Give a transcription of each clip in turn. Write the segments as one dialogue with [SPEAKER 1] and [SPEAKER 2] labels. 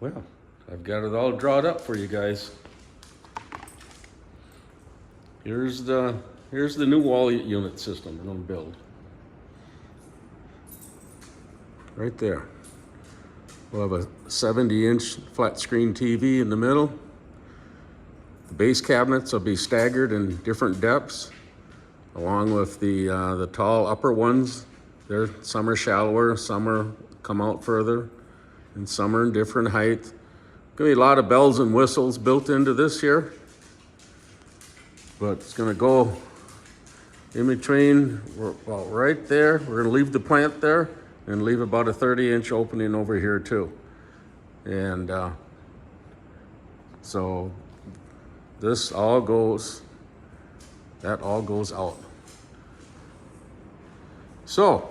[SPEAKER 1] Well, I've got it all drawn up for you guys. Here's the new wall unit system we're gonna build. Right there. We'll have a 70-inch flat screen TV in the middle. The base cabinets will be staggered in different depths, along with the tall upper ones. Some are shallower, some are come out further, and some are in different height. Gonna be a lot of bells and whistles built into this here, but it's gonna go in between, well, right there. We're gonna leave the plant there and leave about a 30-inch opening over here too. And so that all goes out. So,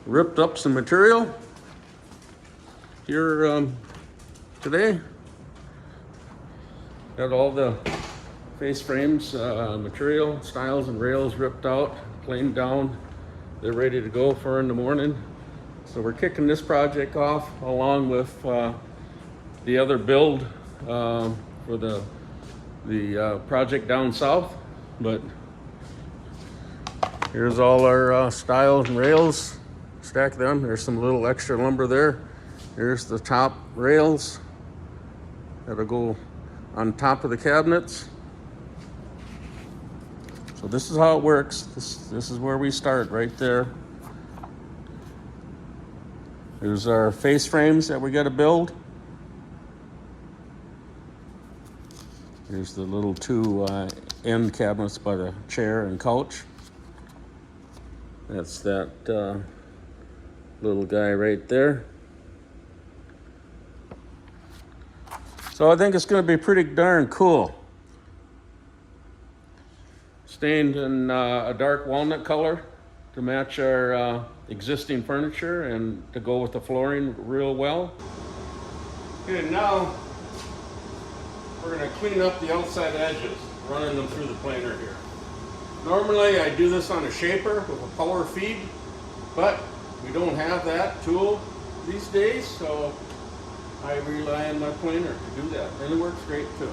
[SPEAKER 1] ripped up some material here today. Got all the face frames, material, stiles and rails ripped out, planed down. They're ready to go for in the morning. So we're kicking this project off along with the other build for the project down south. But here's all our stiles and rails. Stack them. There's some little extra lumber there. Here's the top rails that'll go on top of the cabinets. So this is how it works. This is where we start, right there. There's our face frames that we got to build. Here's the little two end cabinets by the chair and couch. That's that little guy right there. So I think it's going to be pretty darn cool. Stained in a dark walnut color to match our existing furniture and to go with the flooring real well. Okay, now we're going to clean up the outside edges, running them through the planer here. Normally I do this on a shaper with a power feed, but we don't have that tool these days, so I rely on my planer to do that, and it works great too.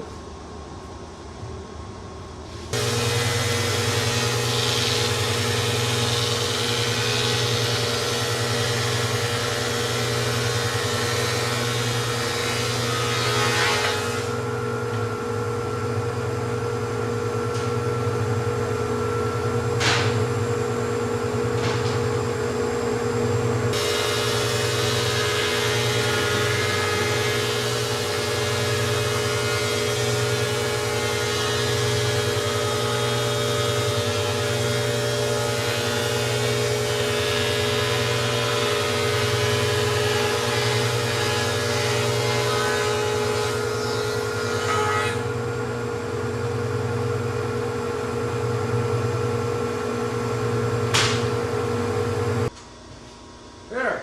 [SPEAKER 1] There.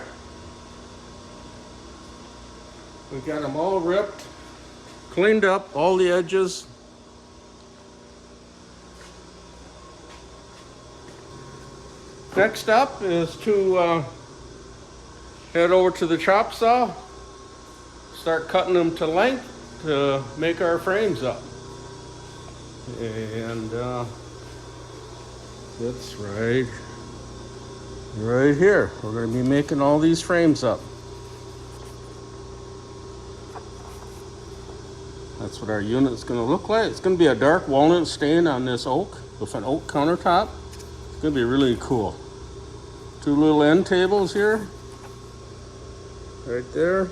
[SPEAKER 1] We got them all ripped, cleaned up, all the edges. Next up is to head over to the chop saw, start cutting them to length to make our frames up. And that's right here. We're going to be making all these frames up. That's what our unit's going to look like. It's going to be a dark walnut stain on this oak with an oak countertop. It's going to be really cool. Two little end tables here, right there.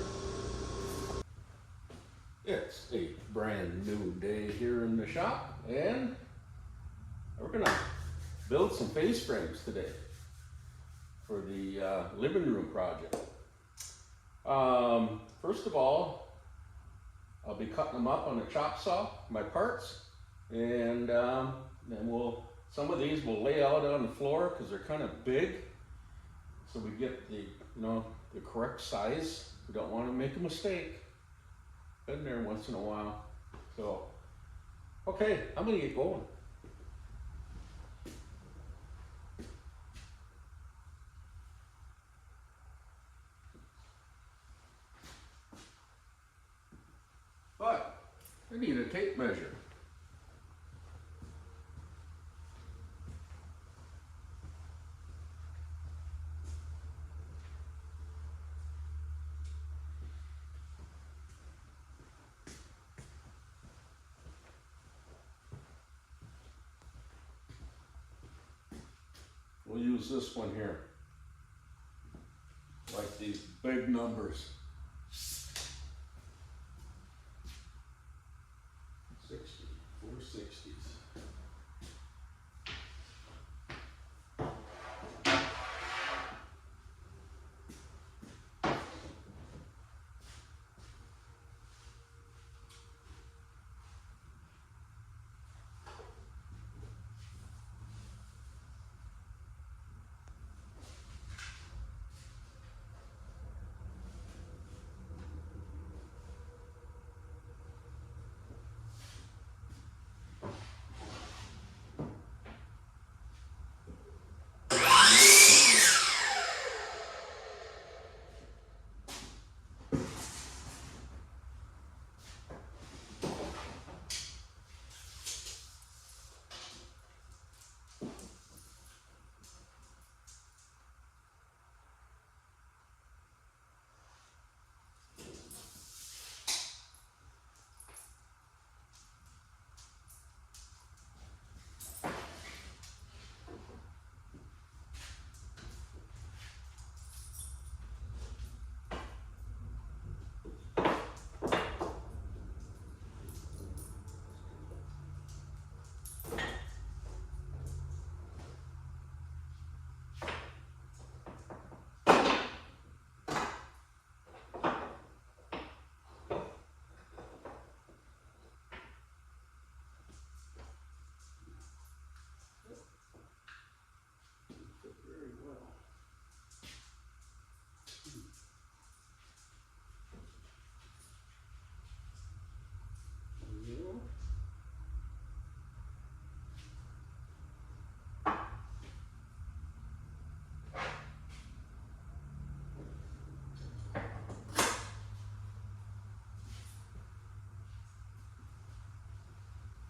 [SPEAKER 1] It's a brand new day here in the shop, and we're going to build some face frames today for the living room project. First of all, I'll be cutting them up on the chop saw, my parts, and then some of these we'll lay out on the floor because they're kind of big, so we get the correct size. We don't want to make a mistake. Been there once in a while. So, okay, I'm gonna get going. I need a tape measure. We'll use this one here. Like these big numbers. 460s.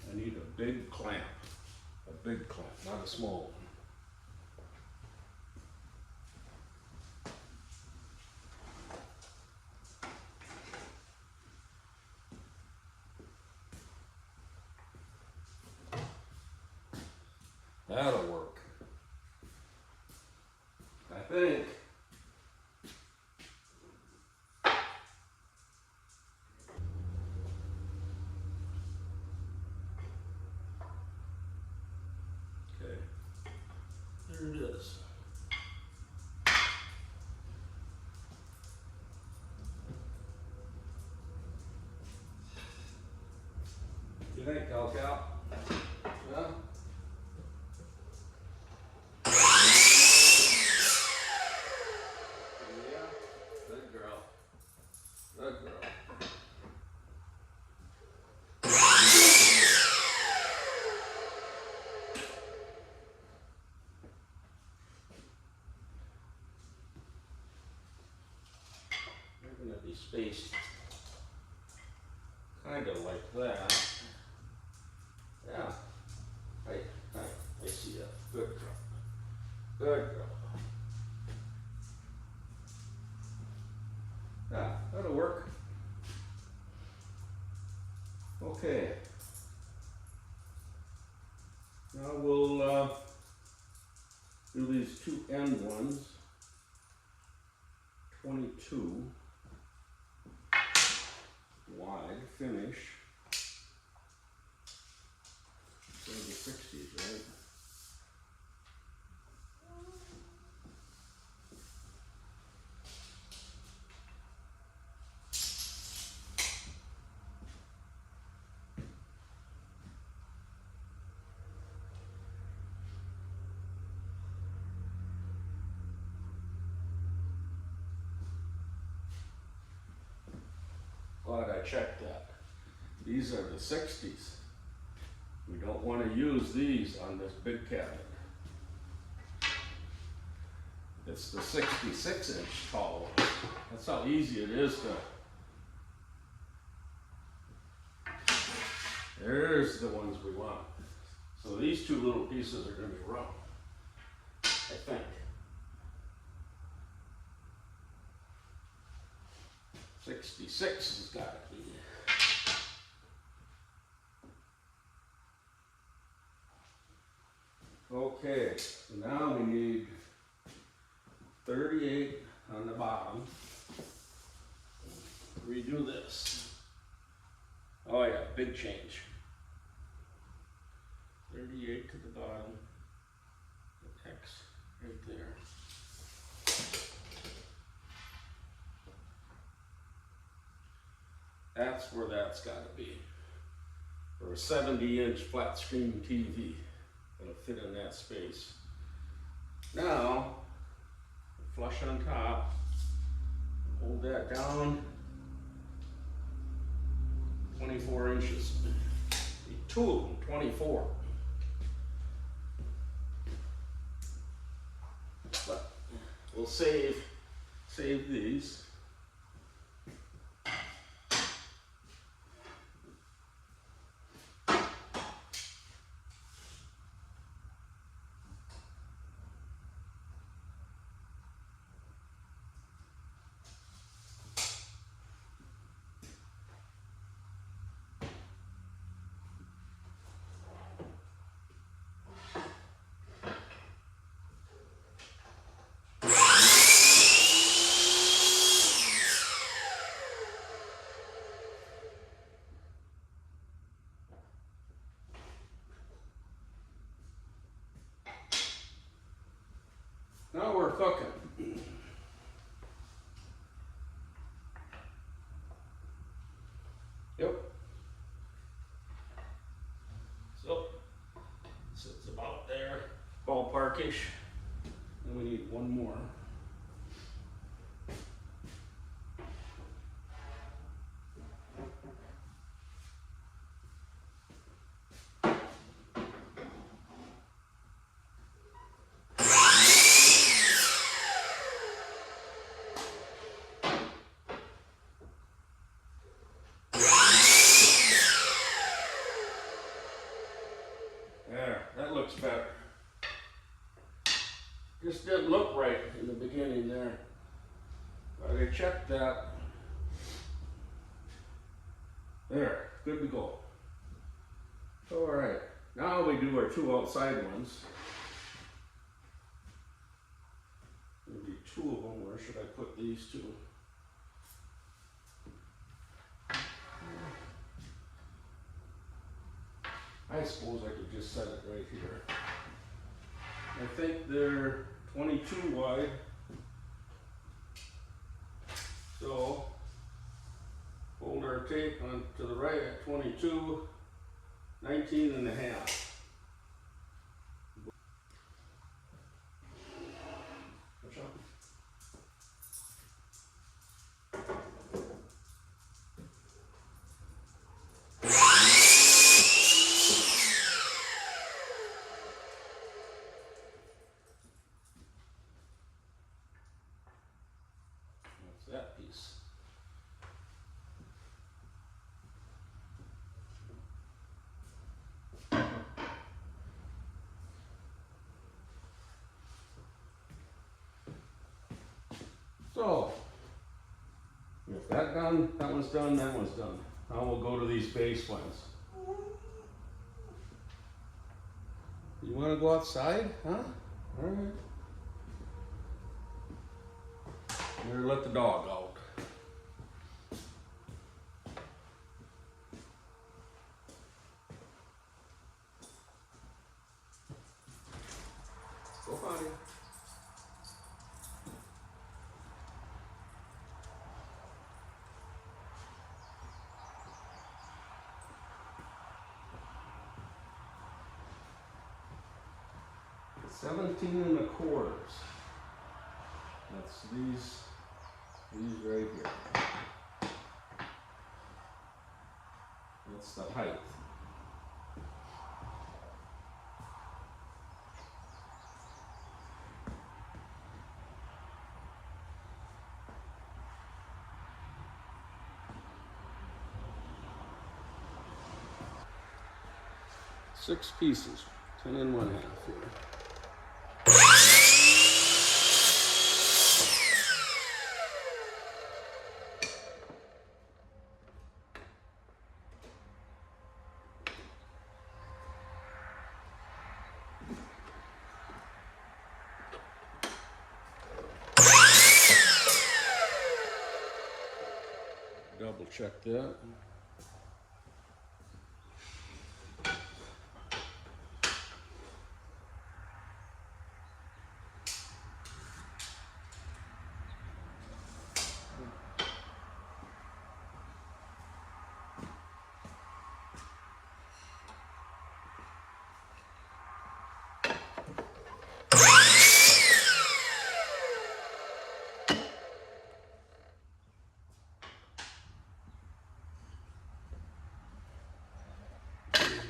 [SPEAKER 1] I need a big clamp, not a small one. That'll work, I think. There it is. You think, Cal? Yeah? Yeah, good girl. Good girl. They're going to be spaced kind of like that. Yeah, I see that. Good girl. Good girl. Yeah, that'll work. Okay. Now we'll do these two end ones. 22 wide finish. So the 60s, right? Glad I checked that. These are the 60s. We don't want to use these on this big cabinet. It's the 66-inch tall one. That's how easy it is to There's the ones we want. So these two little pieces are going to be rough, I think. 66 has got to be. Okay, so now we need 38 on the bottom. Redo this. Oh yeah, big change. 38 to the bottom. The X right there. That's where that's got to be. For a 70-inch flat screen TV. It'll fit in that space. Now, flush on top. Hold that down. 24 inches. Two of them, 24. But we'll save these. Now we're cooking. Yep. So it's about there, ballparkish. And we need one more. There, that looks better. Just didn't look right in the beginning there. But I checked that. There, good to go. All right, now we do our two outside ones. Maybe two of them. Where should I put these two? I suppose I could just set it right here. I think they're 22 wide. So fold our tape on to the right at 22, 19 and a half. Watch out. That piece. So, with that done, that one's done, that one's done. Now we'll go to these base ones. You want to go outside, huh? All right. Better let the dog out. Go potty. $17.25. That's these right here. That's the height. 6 pieces, 10 1/2 here. Double check that.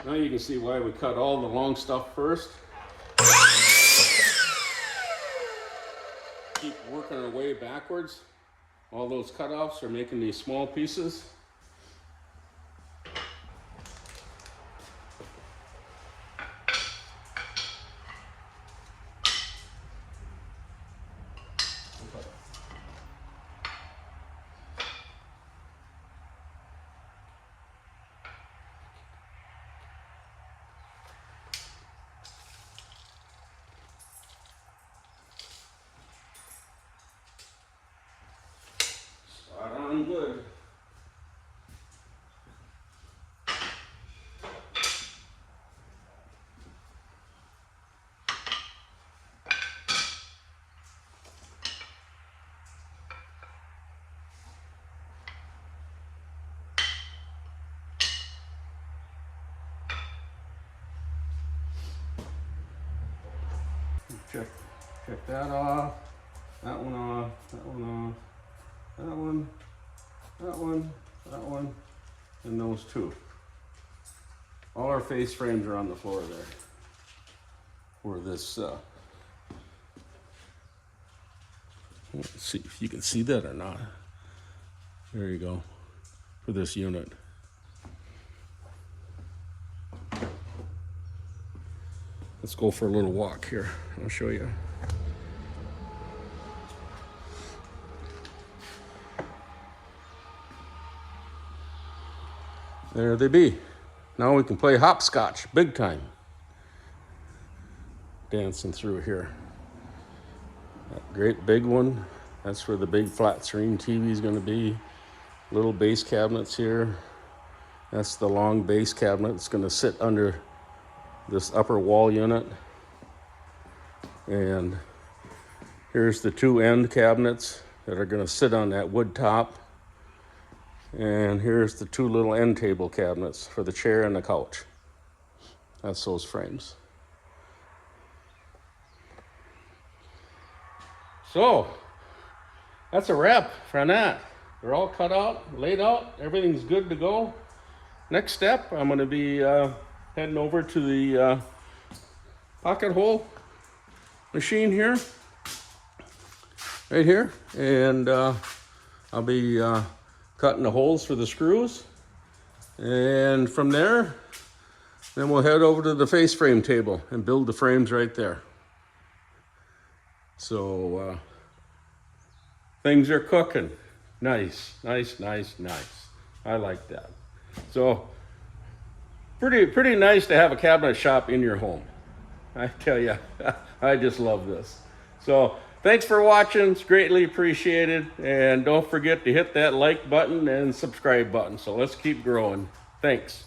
[SPEAKER 1] Now you can see why we cut all the long stuff first. Keep working our way backwards. All those cutoffs are making these small pieces. Good. Check that off. That one off. That one off. That one. That one, that one, and those 2. All our face frames are on the floor there. For this, let's see if you can see that or not. There you go, for this unit. Let's go for a little walk here. I'll show you. There they be. Now we can play hopscotch, big time. Dancing through here. That great big one, that's where the big flat screen TV is gonna be. Little base cabinets here. That's the long base cabinet. It's gonna sit under this upper wall unit. And here's the 2 end cabinets that are gonna sit on that wood top. And here's the 2 little end table cabinets for the chair and the couch. That's those frames. So, that's a wrap for that. They're all cut out, laid out, everything's good to go. Next step, I'm gonna be heading over to the pocket hole machine here, right here, and I'll be cutting the holes for the screws, and from there then we'll head over to the face frame table and build the frames right there. So things are cooking. Nice. I like that. So pretty nice to have a cabinet shop in your home. I tell you, I just love this. So thanks for watching. It's greatly appreciated. And don't forget to hit that like button and subscribe button. So let's keep growing. Thanks.